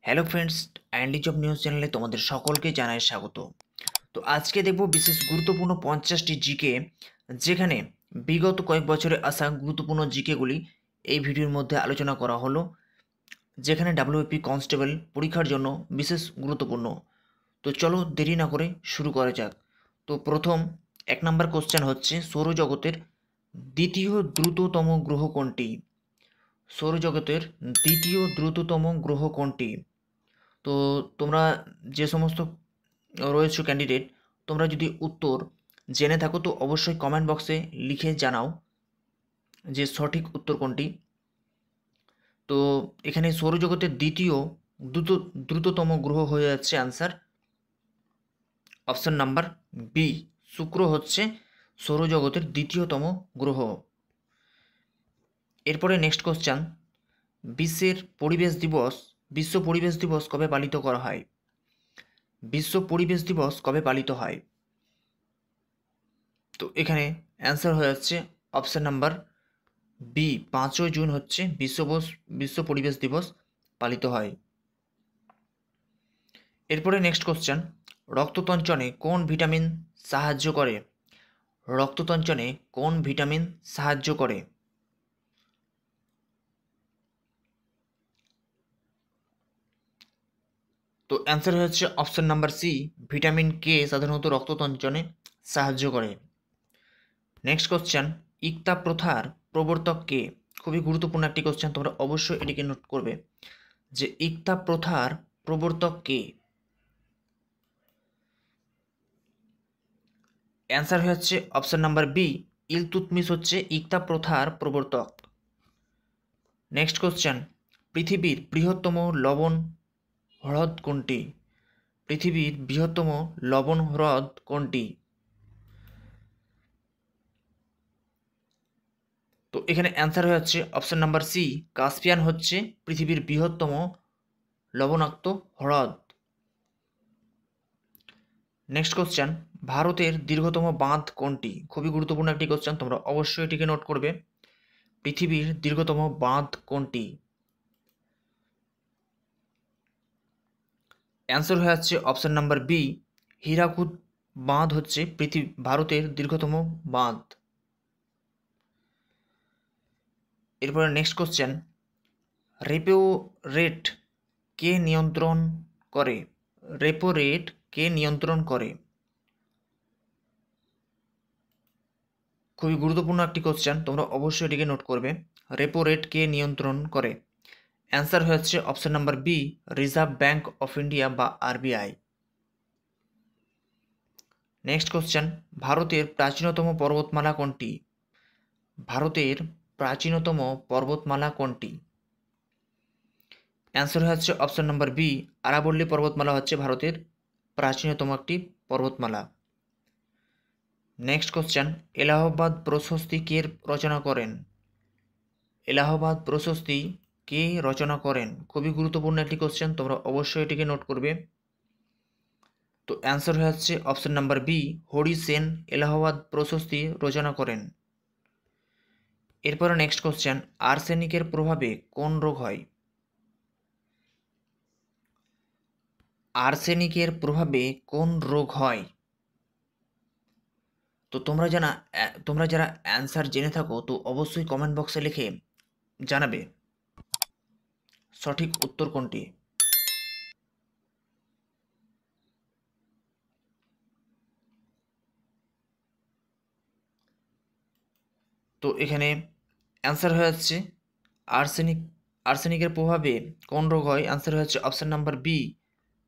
Hello friends, Andy job news চ্যানেলে তোমাদের সকলকে জানাই স্বাগত। তো আজকে দেখব বিশেষ গুরুত্বপূর্ণ 50টি জিকে, যেখানে বিগত কয়েক বছরে আসা গুরুত্বপূর্ণ জিকেগুলি এই ভিডিওর মধ্যে আলোচনা করা হলো, যেখানে ডাব্লিউপি কনস্টেবল পরীক্ষার জন্য বিশেষ গুরুত্বপূর্ণ। তো চলো দেরি না করে শুরু করা যাক। তো প্রথম 1 নম্বর কোশ্চেন হচ্ছে, সৌরজগতের দ্বিতীয় দ্রুততম গ্রহ কোনটি? সৌরজগতের দ্বিতীয় দ্রুততম গ্রহ কোনটি? তো তোমরা যে সমস্ত রয়েছে ক্যান্ডিডেট, তোমরা যদি উত্তর জেনে থাকো তো অবশ্যই কমেন্ট বক্সে লিখে জানাও যে সঠিক উত্তর কোনটি। তো এখানে সৌরজগতের দ্বিতীয় দ্রুততম গ্রহ হয়ে যাচ্ছে আনসার অপশন নাম্বার বি, শুক্র হচ্ছে সৌরজগতের দ্বিতীয়তম গ্রহ। এরপরে নেক্সট কোশ্চেন, বিশ্ব পরিবেশ দিবস কবে পালিত করা হয়? বিশ্ব পরিবেশ দিবস কবে পালিত হয়? তো এখানে অ্যান্সার হয়ে যাচ্ছে অপশন নাম্বার বি, 5ই জুন হচ্ছে বিশ্ব পরিবেশ দিবস পালিত হয়। এরপরে নেক্সট কোশ্চেন, রক্ততঞ্চনে কোন ভিটামিন সাহায্য করে? রক্ততঞ্চনে কোন ভিটামিন সাহায্য করে? তো অ্যান্সার হচ্ছে option number C, vitamin K সাধারণত রক্ততঞ্চনে সাহায্য করে। নেক্সট কোশ্চেন, ইকতা প্রথার প্রবর্তক কে? খুবই গুরুত্বপূর্ণ একটি কোশ্চেন, তোমরা অবশ্যই এটিকে নোট করবে যে ইকতা প্রথার প্রবর্তক কে? অ্যান্সার হচ্ছে অপশন নাম্বার বি, ইলতুৎমিশ হচ্ছে ইকতা প্রথার প্রবর্তক। নেক্সট কোশ্চেন, পৃথিবীর বৃহত্তম লবণ হ্রদ কোনটি? পৃথিবীর বৃহত্তম লবণ হ্রদ কোনটি? তো এখানে অ্যান্সার হচ্ছে অপশন নাম্বার সি, কাস্পিয়ান হচ্ছে পৃথিবীর বৃহত্তম লবণাক্ত হ্রদ। নেক্সট কোশ্চেন, ভারতের দীর্ঘতম বাঁধ কোনটি? খুবই গুরুত্বপূর্ণ একটি কোশ্চেন, তোমরা অবশ্যই এটিকে নোট করবে। পৃথিবীর দীর্ঘতম বাঁধ কোনটি? অ্যান্সার হয়ে যাচ্ছে অপশন নাম্বার বি, হীরাকুদ বাঁধ হচ্ছে ভারতের দীর্ঘতম বাঁধ। এরপরে নেক্সট কোশ্চেন, রেপো রেট কে নিয়ন্ত্রণ করে? রেপো রেট কে নিয়ন্ত্রণ করে? খুবই গুরুত্বপূর্ণ একটি কোশ্চেন, তোমরা অবশ্যই এটিকে নোট করবে। রেপো রেট কে নিয়ন্ত্রণ করে? অ্যান্সার হচ্ছে option number B, reserve bank of India বা আরবিআই। নেক্সট কোশ্চেন, ভারতের প্রাচীনতম পর্বতমালা কোনটি? ভারতের প্রাচীনতম পর্বতমালা কোনটি? অ্যান্সার হচ্ছে অপশন নাম্বার বি, আরাবল্লী পর্বতমালা হচ্ছে ভারতের প্রাচীনতম একটি পর্বতমালা। নেক্সট কোশ্চেন, এলাহাবাদ প্রশস্তি কে রচনা করেন? এলাহাবাদ প্রশস্তি কে রচনা করেন? খুবই গুরুত্বপূর্ণ একটি কোশ্চেন, তোমরা অবশ্যই এটিকে নোট করবে। তো অ্যান্সার হচ্ছে option number B, Hari Sen Allahabad প্রশস্তি রচনা করেন। এরপরে নেক্সট কোশ্চেন, আর্সেনিকের প্রভাবে কোন রোগ হয়? আর্সেনিকের প্রভাবে কোন রোগ হয়? তো তোমরা যারা অ্যান্সার জেনে থাকো তো অবশ্যই কমেন্ট বক্সে লিখে জানাবে সঠিক উত্তর কোনটি। তো এখানে অ্যান্সার হয়ে যাচ্ছে আর্সেনিক আর্সেনিকের প্রভাবে কোন রোগ হয়? অ্যান্সার হয়ে যাচ্ছে option number B,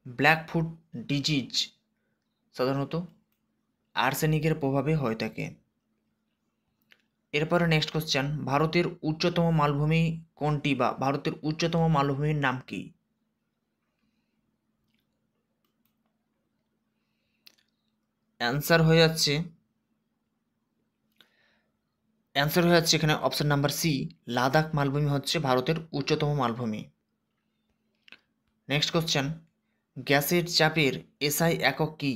black foot disease সাধারণত আর্সেনিকের প্রভাবে হয়ে থাকে। এরপরে নেক্সট কোশ্চেন, ভারতের উচ্চতম মালভূমি কোনটি বা ভারতের উচ্চতম মালভূমির নাম কি? অ্যান্সার হয়ে যাচ্ছে এখানে অপশন নাম্বার সি, লাদাখ মালভূমি হচ্ছে ভারতের উচ্চতম মালভূমি। নেক্সট কোশ্চেন, গ্যাসের চাপের এসআই একক কি?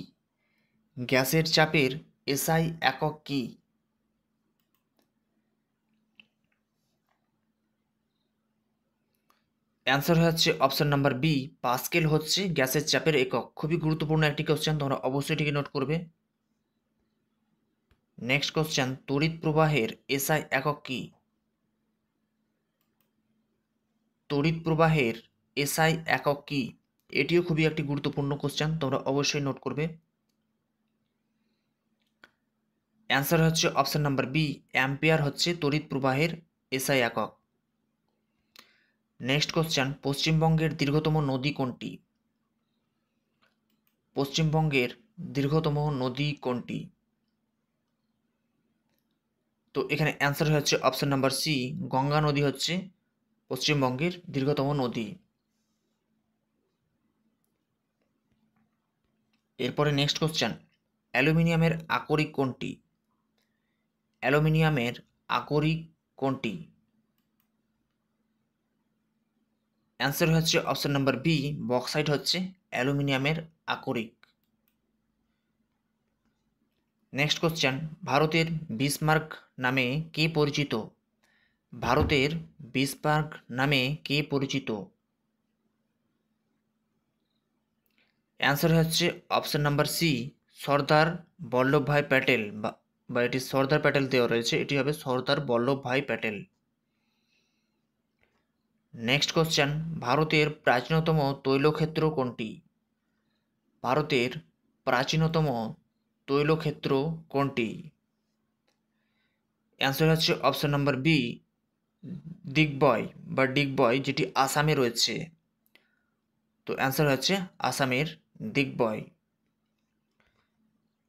গ্যাসের চাপের এসআই একক কি? অ্যান্সার হচ্ছে অপশন নাম্বার বি, পাস্কেল হচ্ছে গ্যাসের চাপের একক। খুবই গুরুত্বপূর্ণ একটি কোশ্চেন, তোমরা অবশ্যই এটিকে নোট করবে। নেক্সট কোশ্চেন, তড়িৎ প্রবাহের এসআই একক কি? তড়িৎ প্রবাহের এসআই একক কি? এটিও খুবই একটি গুরুত্বপূর্ণ কোশ্চেন, তোমরা অবশ্যই নোট করবে। অ্যান্সার হচ্ছে অপশন নাম্বার বি, অ্যাম্পিয়ার হচ্ছে তড়িৎ প্রবাহের এসআই একক। নেক্সট কোশ্চেন, পশ্চিমবঙ্গের দীর্ঘতম নদী কোনটি? পশ্চিমবঙ্গের দীর্ঘতম নদী কোনটি? তো এখানে অ্যান্সার হচ্ছে অপশন নাম্বার সি, গঙ্গা নদী হচ্ছে পশ্চিমবঙ্গের দীর্ঘতম নদী। এরপরে নেক্সট কোশ্চেন, অ্যালুমিনিয়ামের আকরিক কোনটি? অ্যালুমিনিয়ামের আকরিক কোনটি? অ্যান্সার হচ্ছে অপশন নাম্বার বি, বক্সাইট হচ্ছে অ্যালুমিনিয়ামের আকরিক। নেক্সট কোশ্চেন, ভারতের বিসমার্ক নামে কে পরিচিত? ভারতের বিসমার্ক নামে কে পরিচিত? অ্যান্সার হচ্ছে option number C, Sardar Vallabhbhai Patel, বা এটি সর্দার প্যাটেল দেওয়া রয়েছে, এটি হবে সর্দার বল্লভভাই প্যাটেল। নেক্সট কোশ্চেন, ভারতের প্রাচীনতম তৈলক্ষেত্র কোনটি? ভারতের প্রাচীনতম তৈলক্ষেত্র কোনটি? অ্যান্সার হচ্ছে অপশন নাম্বার বি, দিগ্বয় বা ডিগবয়, যেটি আসামে রয়েছে। তো অ্যান্সার হচ্ছে আসামের দিগ্বয়।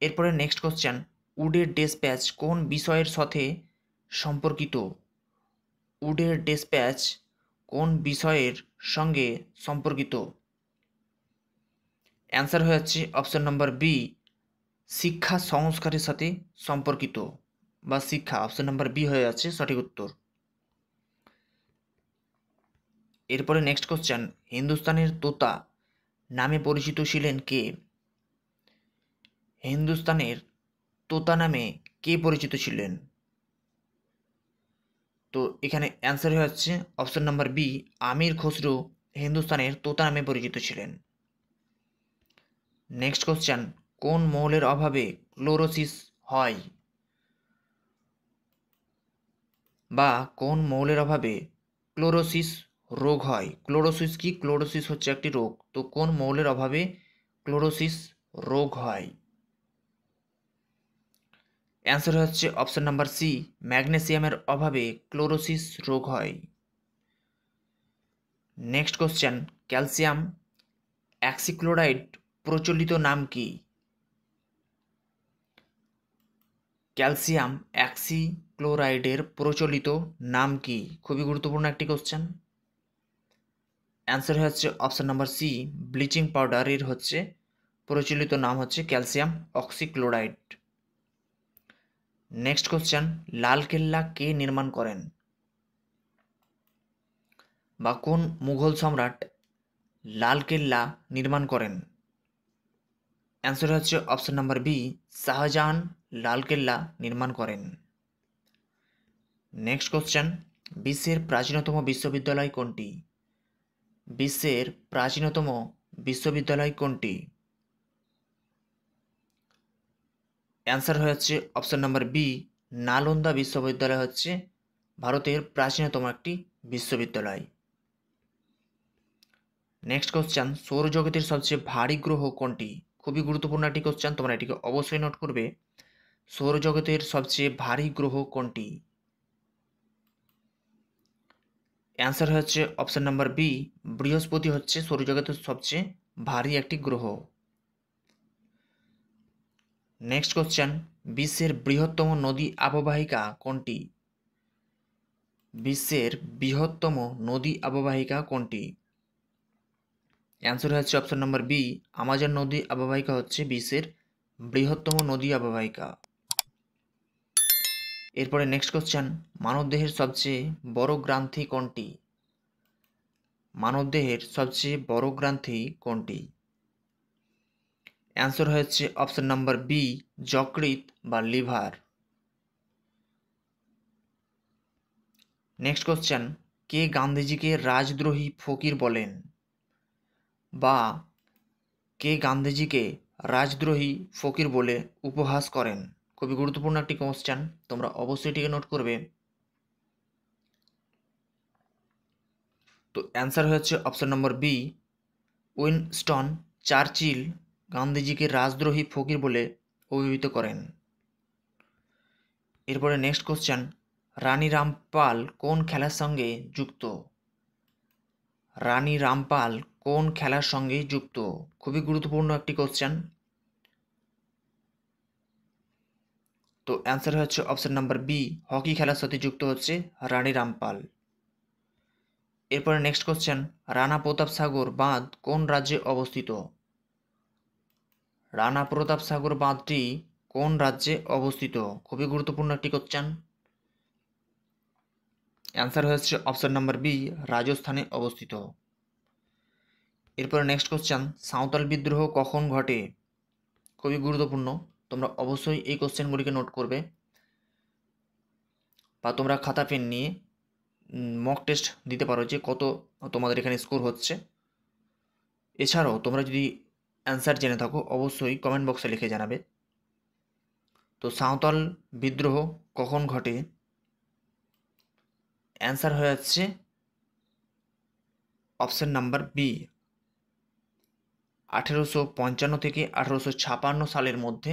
এরপরে নেক্সট কোশ্চেন, উডের ডেসপ্যাচ কোন বিষয়ের সাথে সম্পর্কিত? উডের ডেসপ্যাচ কোন বিষয়ের সঙ্গে সম্পর্কিত? অ্যান্সার হচ্ছে অপশন নাম্বার বি, শিক্ষা সংস্কারের সাথে সম্পর্কিত, বা শিক্ষা, অপশন নাম্বার বি হয়ে যাচ্ছে সঠিক উত্তর। এরপরে নেক্সট কোশ্চেন, হিন্দুস্তানের তোতা নামে পরিচিত ছিলেন কে? হিন্দুস্তানের তোতা নামে কে পরিচিত ছিলেন? তো এখানে অ্যান্সার হচ্ছে অপশন নাম্বার বি, আমির খসরু হিন্দুস্তানের তোতা নামে পরিচিত ছিলেন। নেক্সট কোশ্চেন, কোন মৌলের অভাবে ক্লোরোসিস হয়? বা কোন মৌলের অভাবে ক্লোরোসিস রোগ হয়? ক্লোরোসিস কি? ক্লোরোসিস হচ্ছে একটি রোগ। তো কোন মৌলের অভাবে ক্লোরোসিস রোগ হয়? অ্যান্সার হচ্ছে অপশন নাম্বার সি, ম্যাগনেসিয়ামের অভাবে ক্লোরোসিস রোগ হয়। নেক্সট কোশ্চেন, ক্যালসিয়াম অ্যাক্সিক্লোরাইড প্রচলিত নাম কি? ক্যালসিয়াম অ্যাক্সিক্লোরাইডের প্রচলিত নাম কি? খুবই গুরুত্বপূর্ণ একটি কোশ্চেন। অ্যান্সার হচ্ছে অপশন নাম্বার সি, ব্লিচিং পাউডারের হচ্ছে প্রচলিত নাম হচ্ছে calcium oxychloride. Next question, Lalkella কে নির্মাণ করেন? বা কোন মুঘল সম্রাট লালকেল্লা নির্মাণ করেন? অ্যান্সার হচ্ছে option number B, Shahjahan Lal Qila নির্মাণ করেন। নেক্সট কোশ্চেন, বিশ্বের প্রাচীনতম বিশ্ববিদ্যালয় কোনটি? বিশ্বের প্রাচীনতম বিশ্ববিদ্যালয় কোনটি? অ্যান্সার হচ্ছে অপশন নাম্বার বি, নালন্দা বিশ্ববিদ্যালয় হচ্ছে ভারতের প্রাচীনতম একটি বিশ্ববিদ্যালয়। নেক্সট কোশ্চেন, সৌরজগতের সবচেয়ে ভারী গ্রহ কোনটি? খুবই গুরুত্বপূর্ণ একটি কোশ্চেন, তোমরা এটিকে অবশ্যই নোট করবে। সৌরজগতের সবচেয়ে ভারী গ্রহ কোনটি? অ্যান্সার হচ্ছে অপশন নাম্বার বি, বৃহস্পতি হচ্ছে সৌরজগতের সবচেয়ে ভারী একটি গ্রহ। নেক্সট কোশ্চেন, বিশ্বের বৃহত্তম নদী অববাহিকা কোনটি? বিশ্বের বৃহত্তম নদী অববাহিকা কোনটি? অ্যান্সার হচ্ছে অপশন নাম্বার বি, আমাজন নদী অববাহিকা হচ্ছে বিশ্বের বৃহত্তম নদী অববাহিকা। এরপরে নেক্সট কোশ্চেন, মানবদেহের সবচেয়ে বড় গ্রন্থি কোনটি? মানবদেহের সবচেয়ে বড় গ্রন্থি কোনটি? অ্যান্সার হচ্ছে অপশন নাম্বার বি, যকৃৎ বা লিভার। নেক্সট কোশ্চেন, কে গান্ধীজিকে রাজদ্রোহী ফকির বলেন, বা কে গান্ধীজিকে রাজদ্রোহী ফকির বলে উপহাস করেন? খুবই গুরুত্বপূর্ণ একটি কোশ্চেন, তোমরা অবশ্যই এটিকে নোট করবে। তো অ্যান্সার হচ্ছে option number B, Winston Churchill গান্ধীজিকে রাজদ্রোহী ফকির বলে অভিহিত করেন। এরপরে নেক্সট কোশ্চেন, রানী রামপাল কোন খেলার সঙ্গে যুক্ত? রানী রামপাল কোন খেলার সঙ্গে যুক্ত? খুবই গুরুত্বপূর্ণ একটি কোশ্চেন। তো অ্যান্সার হচ্ছে অপশন নাম্বার বি, হকি খেলার সাথে যুক্ত হচ্ছে রানী রামপাল। এরপরে নেক্সট কোশ্চেন, রানা প্রতাপ সাগর বাঁধ কোন রাজ্যে অবস্থিত? রানা প্রতাপ সাগর বাঁধটি কোন রাজ্যে অবস্থিত? খুবই গুরুত্বপূর্ণ একটি কোশ্চেন। অ্যান্সার হচ্ছে অপশন নাম্বার বি, রাজস্থানে অবস্থিত। এরপরে নেক্সট কোশ্চেন, সাঁওতাল বিদ্রোহ কখন ঘটে? খুবই গুরুত্বপূর্ণ, তোমরা অবশ্যই এই কোশ্চেনগুলিকে নোট করবে, বা তোমরা খাতা পেন নিয়ে মক টেস্ট দিতে পারো যে কত তোমাদের এখানে স্কোর হচ্ছে। এছাড়াও তোমরা যদি অ্যান্সার জেনে থাকো অবশ্যই কমেন্ট বক্সে লিখে জানাবে। তো সাঁওতাল বিদ্রোহ কখন ঘটে? অ্যান্সার হয়ে যাচ্ছে অপশন নাম্বার বি, 1855 থেকে 1856 সালের মধ্যে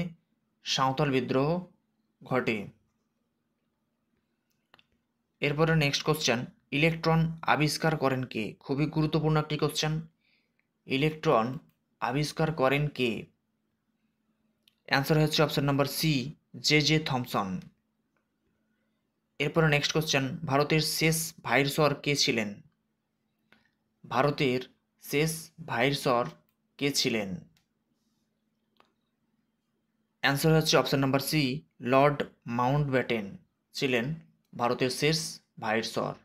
সাঁওতাল বিদ্রোহ ঘটে। এরপরে নেক্সট কোশ্চেন, ইলেকট্রন আবিষ্কার করেন কে? খুবই গুরুত্বপূর্ণ একটি কোশ্চেন। ইলেকট্রন আবিষ্কার করেন কে? অ্যান্সার হচ্ছে option number C, J J Thomson. এরপরে নেক্সট কোশ্চেন, ভারতের শেষ ভাইসরয় কে ছিলেন? ভারতের শেষ ভাইসরয় কে ছিলেন? অ্যান্সার হচ্ছে option number C, Lord Mountbatten ছিলেন ভারতের শেষ ভাইসরয়।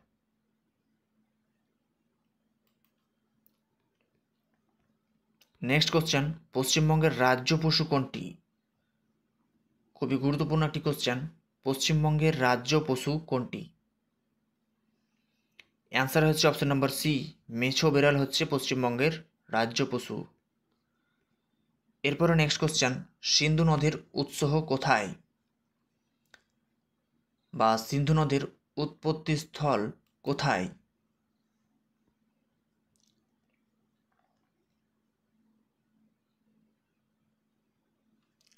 নেক্সট কোশ্চেন, পশ্চিমবঙ্গের রাজ্য পশু কোনটি? খুবই গুরুত্বপূর্ণ একটি কোশ্চেন, পশ্চিমবঙ্গের রাজ্য পশু কোনটি? অ্যান্সার হচ্ছে অপশন নাম্বার সি, মেছো বেড়াল হচ্ছে পশ্চিমবঙ্গের রাজ্য পশু। এরপরে নেক্সট কোশ্চেন, সিন্ধু নদের উৎস কোথায়, বা সিন্ধু নদের উৎপত্তিস্থল কোথায়?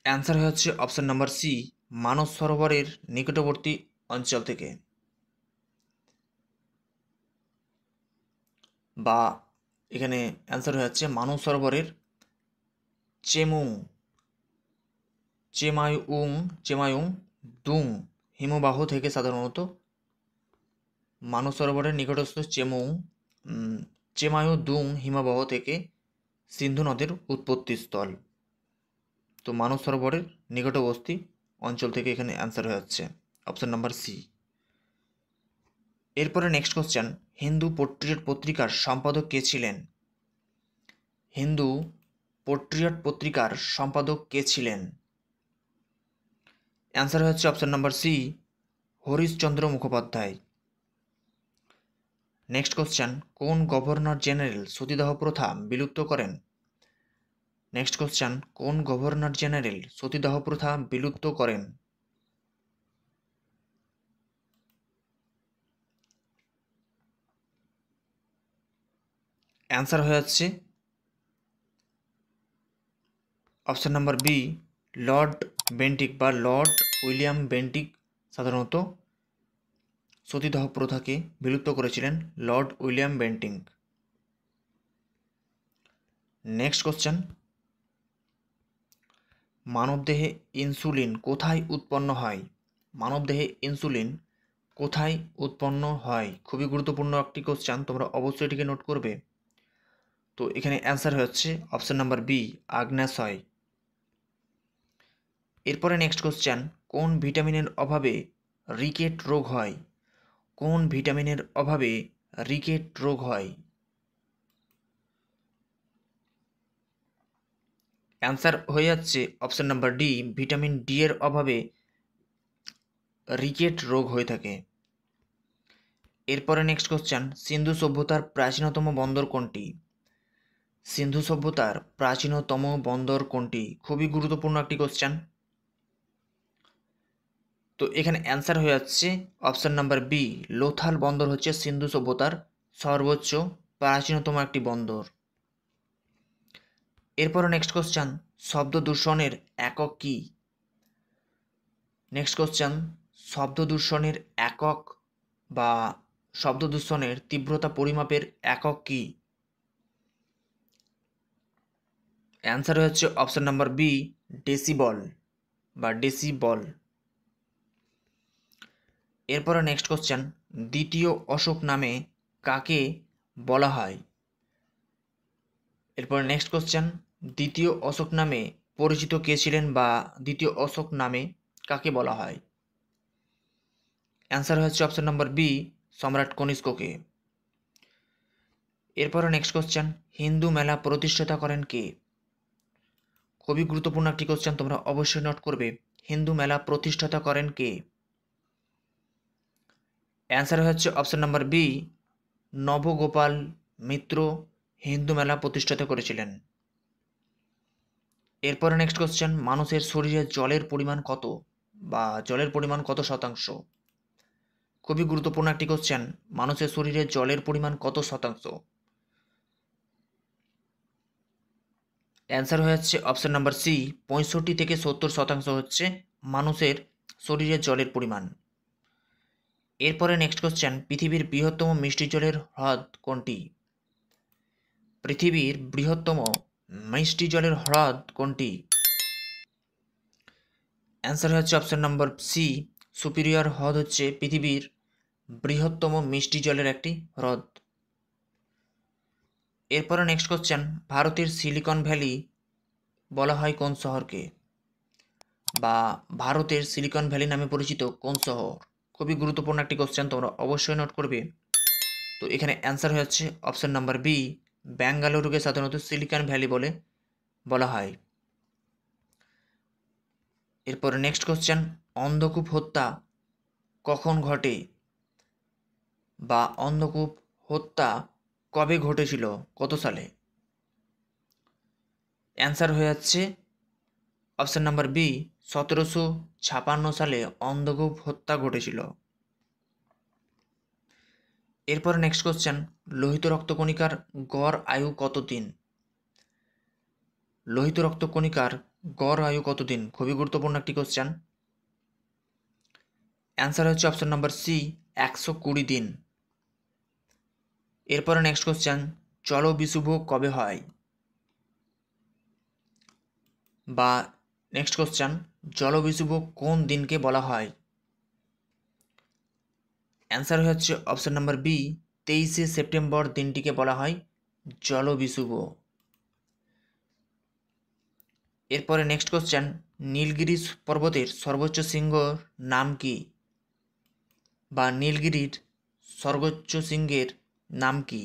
অ্যান্সার হচ্ছে অপশন নাম্বার সি, মানস সরোবরের নিকটবর্তী অঞ্চল থেকে, বা এখানে অ্যান্সার হয়ে যাচ্ছে মানস সরোবরের চেমুং চেমায়ুং চেমায়ুং দুং হিমবাহ থেকে সাধারণত মানস সরোবরের নিকটস্থ চেমায়ু দুং হিমবাহ থেকে সিন্ধু নদের উৎপত্তিস্থল। তো মানস সরোবরের নিকটবর্তী অঞ্চল থেকে এখানে অ্যান্সার হয়ে যাচ্ছে অপশন নাম্বার সি। এরপরে নেক্সট কোশ্চেন, হিন্দু পোট্রিয়ট পত্রিকার সম্পাদক কে ছিলেন? হিন্দু পোট্রিয়ট পত্রিকার সম্পাদক কে ছিলেন? অ্যান্সার হচ্ছে option number C, Harishchandra Mukhopadhyay. Next question, কোন গভর্নর জেনারেল সতীদাহ প্রথা বিলুপ্ত করেন? নেক্সট কোশ্চেন, কোন গভর্নর জেনারেল সতীদাহ প্রথা বিলুপ্ত করেন? অ্যান্সার হয়ে যাচ্ছে option number B, Lord Bentinck বা লর্ড উইলিয়াম বেন্টিক সাধারণত সতীদাহ প্রথাকে বিলুপ্ত করেছিলেন, Lord William Bentinck. Next question, মানবদেহে ইনসুলিন কোথায় উৎপন্ন হয়? মানবদেহে ইনসুলিন কোথায় উৎপন্ন হয়? খুবই গুরুত্বপূর্ণ একটি কোশ্চেন, তোমরা অবশ্যই এটিকে নোট করবে। তো এখানে অ্যান্সার হচ্ছে অপশন নাম্বার বি, আগ্নেয়াশয়। এরপরে নেক্সট কোশ্চেন, কোন ভিটামিনের অভাবে রিকেট রোগ হয়? কোন ভিটামিনের অভাবে রিকেট রোগ হয়? অ্যান্সার হয়ে যাচ্ছে option number D, vitamin D এর অভাবে রিকেট রোগ হয়ে থাকে। এরপরে নেক্সট কোশ্চেন, সিন্ধু সভ্যতার প্রাচীনতম বন্দর কোনটি? সিন্ধু সভ্যতার প্রাচীনতম বন্দর কোনটি? খুবই গুরুত্বপূর্ণ একটি কোশ্চেন। তো এখানে অ্যান্সার হয়ে যাচ্ছে অপশন নাম্বার বি, লোথাল বন্দর হচ্ছে সিন্ধু সভ্যতার সর্বোচ্চ প্রাচীনতম একটি বন্দর। এরপরে নেক্সট কোশ্চেন, শব্দ দূষণের একক কি? নেক্সট কোশ্চেন, শব্দ দূষণের একক বা শব্দ দূষণের তীব্রতা পরিমাপের একক কি? অ্যান্সার হচ্ছে অপশন নাম্বার বি, ডেসিবল বা ডেসিবল। এরপরে নেক্সট কোশ্চেন, দ্বিতীয় অশোক নামে কাকে বলা হয়? এরপরে নেক্সট কোশ্চেন, দ্বিতীয় অশোক নামে পরিচিত কে ছিলেন বা দ্বিতীয় অশোক নামে কাকে বলা হয়? অ্যান্সার হচ্ছে অপশন নাম্বার বি, সম্রাট কনিষ্ককে। এরপরে নেক্সট কোশ্চেন, হিন্দু মেলা প্রতিষ্ঠাতা করেন কে? খুবই গুরুত্বপূর্ণ একটি কোশ্চেন, তোমরা অবশ্যই নোট করবে। হিন্দু মেলা প্রতিষ্ঠাতা করেন কে? অ্যান্সার হচ্ছে অপশন নাম্বার বি, নবগোপাল মিত্র হিন্দু মেলা প্রতিষ্ঠাতা করেছিলেন। এরপরে নেক্সট কোশ্চেন, মানুষের শরীরে জলের পরিমাণ কত বা জলের পরিমাণ কত শতাংশ? খুবই গুরুত্বপূর্ণ একটি কোশ্চেন, মানুষের শরীরে জলের পরিমাণ কত শতাংশ? অ্যান্সার হয়ে যাচ্ছে অপশন নাম্বার সি, 65 থেকে 70% হচ্ছে মানুষের শরীরে জলের পরিমাণ। এরপরে নেক্সট কোশ্চেন, পৃথিবীর বৃহত্তম মিষ্টি জলের হ্রদ কোনটি? পৃথিবীর বৃহত্তম মিষ্টি জলের হ্রদ কোনটি? অ্যান্সার হচ্ছে অপশন নাম্বার সি, সুপিরিয়র হ্রদ হচ্ছে পৃথিবীর বৃহত্তম মিষ্টি জলের একটি হ্রদ। এরপরে নেক্সট কোশ্চেন, ভারতের সিলিকন ভ্যালি বলা হয় কোন শহরকে? বা ভারতের সিলিকন ভ্যালি নামে পরিচিত কোন শহর? খুবই গুরুত্বপূর্ণ একটি কোশ্চেন, তোমরা অবশ্যই নোট করবে। তো এখানে অ্যান্সার হয়ে যাচ্ছে অপশন নাম্বার বি, বেঙ্গালুরুকে সাধারণত সিলিকন ভ্যালি বলে বলা হয়। এরপরে নেক্সট কোশ্চেন, অন্ধকূপ হত্যা কখন ঘটে বা অন্ধকূপ হত্যা কবে ঘটেছিল, কত সালে? অ্যান্সার হয়ে যাচ্ছে অপশন নাম্বার বি, 1756 সালে অন্ধকূপ হত্যা ঘটেছিল। এরপর নেক্সট কোশ্চেন, লোহিত রক্তকণিকার গড় আয়ু কত দিন? লোহিত রক্তকণিকার গড় আয়ু কত দিন? খুবই গুরুত্বপূর্ণ একটি কোশ্চেন। অ্যান্সার হচ্ছে অপশন নাম্বার সি, 120 দিন। এরপরে নেক্সট কোশ্চেন, চলো বিশুভ কবে হয়? বা নেক্সট কোশ্চেন, জল বিশুভ কোন দিনকে বলা হয়? অ্যান্সার হচ্ছে অপশন নাম্বার বি, 23শে সেপ্টেম্বর দিনটিকে বলা হয় জল বিশুভ। এরপরে নেক্সট কোশ্চেন, নীলগিরি পর্বতের সর্বোচ্চ শৃঙ্গর নাম কি? বা নীলগিরির সর্বোচ্চ শৃঙ্গের নাম কি?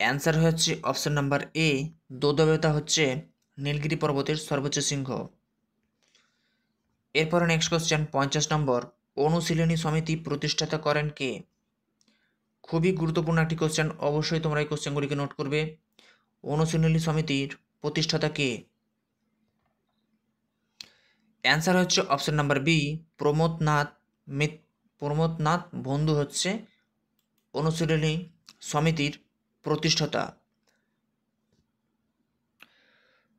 অ্যান্সার হচ্ছে অপশন নাম্বার এ, দোদবেতা হচ্ছে নীলগিরি পর্বতের সর্বোচ্চ শৃঙ্গ। এরপরে নেক্সট কোশ্চেন 50 নম্বর, অনুশীলনী সমিতি প্রতিষ্ঠাতা করেন কে? খুবই গুরুত্বপূর্ণ একটি কোশ্চেন, অবশ্যই তোমরা এই কোশ্চেনগুলিকে নোট করবে। অনুশীলনী সমিতির প্রতিষ্ঠাতা কে? অ্যান্সার হচ্ছে অপশন নাম্বার বি, প্রমোদনাথ বন্ধু হচ্ছে অনুশীলনী সমিতির প্রতিষ্ঠাতা।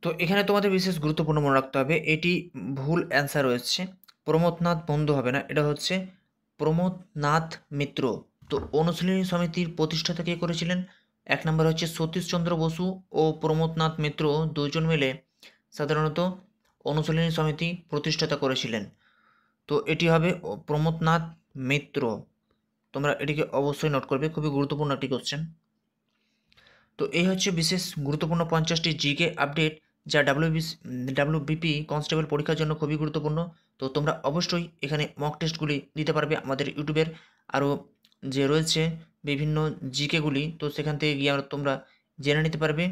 তো এখানে তোমাদের বিশেষ গুরুত্বপূর্ণ মনে রাখতে হবে, এটি ভুল অ্যান্সার রয়েছে, প্রমোদনাথ বন্ধু হবে না, এটা হচ্ছে প্রমোদনাথ মিত্র। তো অনুশীলনী সমিতির প্রতিষ্ঠাতা কে করেছিলেন? এক নম্বর হচ্ছে সতীশচন্দ্র বসু ও প্রমোদনাথ মিত্র, দুজন মিলে সাধারণত অনুশীলনী সমিতি প্রতিষ্ঠাতা করেছিলেন। তো এটি হবে প্রমোদনাথ মিত্র। তোমরা এটিকে অবশ্যই নোট করবে, খুবই গুরুত্বপূর্ণ একটি কোশ্চেন। তো এই হচ্ছে বিশেষ গুরুত্বপূর্ণ 50টি জিকে আপডেট, যা ডাব্লিউবিপি কনস্টেবল পরীক্ষার জন্য খুবই গুরুত্বপূর্ণ। তো তোমরা অবশ্যই এখানে মক টেস্টগুলি দিতে পারবে আমাদের ইউটিউবের আরও যে রয়েছে বিভিন্ন জিকেগুলি, তো সেখান থেকে গিয়ে তোমরা জেনে নিতে পারবে